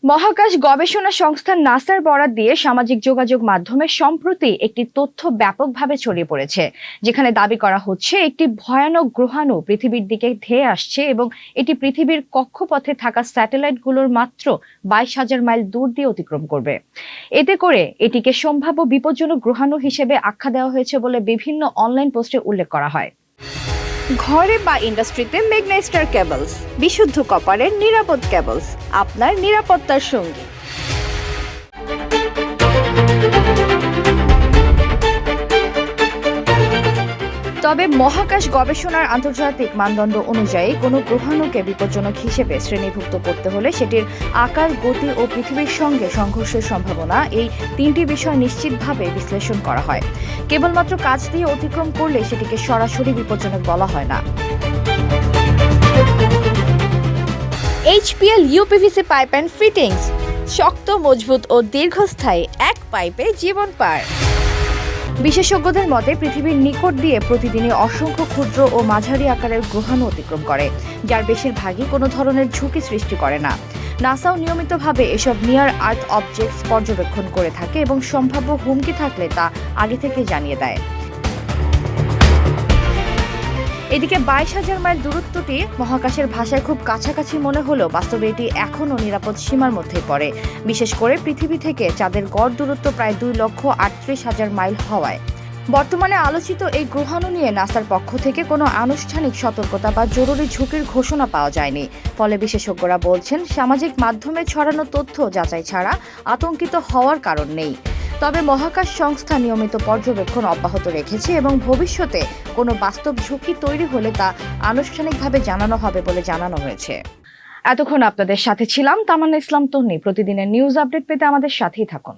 মহাকাশ গবেষণা সংস্থা নাসার বরাত দিয়ে সামাজিক যোগাযোগ মাধ্যমে সম্প্রতি একটি তথ্য ব্যাপকভাবে ছড়িয়ে পড়েছে, যেখানে দাবি করা হচ্ছে একটি ভয়ানক গ্রহাণু পৃথিবীর দিকে ধেয়ে আসছে এবং এটি পৃথিবীর কক্ষপথে থাকা স্যাটেলাইটগুলোর মাত্র 22,000 মাইল দূর দিয়ে অতিক্রম করবে। এতে করে এটিকে সম্ভাব্য বিপজ্জনক গ্রহাণু হিসেবে আখ্যা দেওয়া হয়েছে বলে বিভিন্ন অনলাইন পোস্টে উল্লেখ করা হয়। ঘরে বা ইন্ডাস্ট্রিতে ম্যাগনেস্টার কেবলস, বিশুদ্ধ কপারের নিরাপদ কেবলস, আপনার নিরাপত্তার সঙ্গী। তবে মহাকাশ গবেষণার আন্তর্জাতিক মানদণ্ড অনুযায়ী কোনো গ্রহাণুকে বিপজ্জনক হিসেবে শ্রেণীভুক্ত করতে হলে সেটির আকার, গতি ও পৃথিবীর সঙ্গে সংঘর্ষের সম্ভাবনা, এই তিনটি বিষয় নিশ্চিতভাবে বিশ্লেষণ করা হয়। কেবলমাত্র কাছ দিয়ে অতিক্রম করলে সেটিকে সরাসরি বিপজ্জনক বলা হয় না। HPL UPVC pipe and fittings, শক্ত, মজবুত ও দীর্ঘস্থায়ী, এক পাইপে জীবন পার। বিশেষজ্ঞদের মতে পৃথিবীর নিকট দিয়ে প্রতিদিনই অসংখ্য ক্ষুদ্র ও মাঝারি আকারের গ্রহাণু অতিক্রম করে, যার বেশিরভাগই কোনো ধরনের ঝুঁকি সৃষ্টি করে না। নাসাও নিয়মিতভাবে এসব নিয়ার আর্থ অবজেক্টস পর্যবেক্ষণ করে থাকে এবং সম্ভাব্য হুমকি থাকলে তা আগে থেকে জানিয়ে দেয়। এদিকে 22,000 মাইল দূরত্বটি মহাকাশের ভাষায় খুব কাছাকাছি মনে হলেও বাস্তবে এটি এখনও নিরাপদ সীমার মধ্যেই পড়ে, বিশেষ করে পৃথিবী থেকে চাঁদের গড় দূরত্ব প্রায় 2,38,000 মাইল হওয়ায়। বর্তমানে আলোচিত এই গ্রহাণু নিয়ে নাসার পক্ষ থেকে কোনো আনুষ্ঠানিক সতর্কতা বা জরুরি ঝুঁকির ঘোষণা পাওয়া যায়নি। ফলে বিশেষজ্ঞরা বলছেন, সামাজিক মাধ্যমে ছড়ানো তথ্য যাচাই ছাড়া আতঙ্কিত হওয়ার কারণ নেই। তবে মহাকাশ সংস্থা নিয়মিত পর্যবেক্ষণ অব্যাহত রেখেছে এবং ভবিষ্যতে কোনো বাস্তব ঝুঁকি তৈরি হলে তা আনুষ্ঠানিকভাবে জানানো হবে বলে জানানো হয়েছে। এতক্ষণ আপনাদের সাথে ছিলাম তামান্না ইসলাম তন্নি। প্রতিদিনের নিউজ আপডেট পেতে আমাদের সাথেই থাকুন।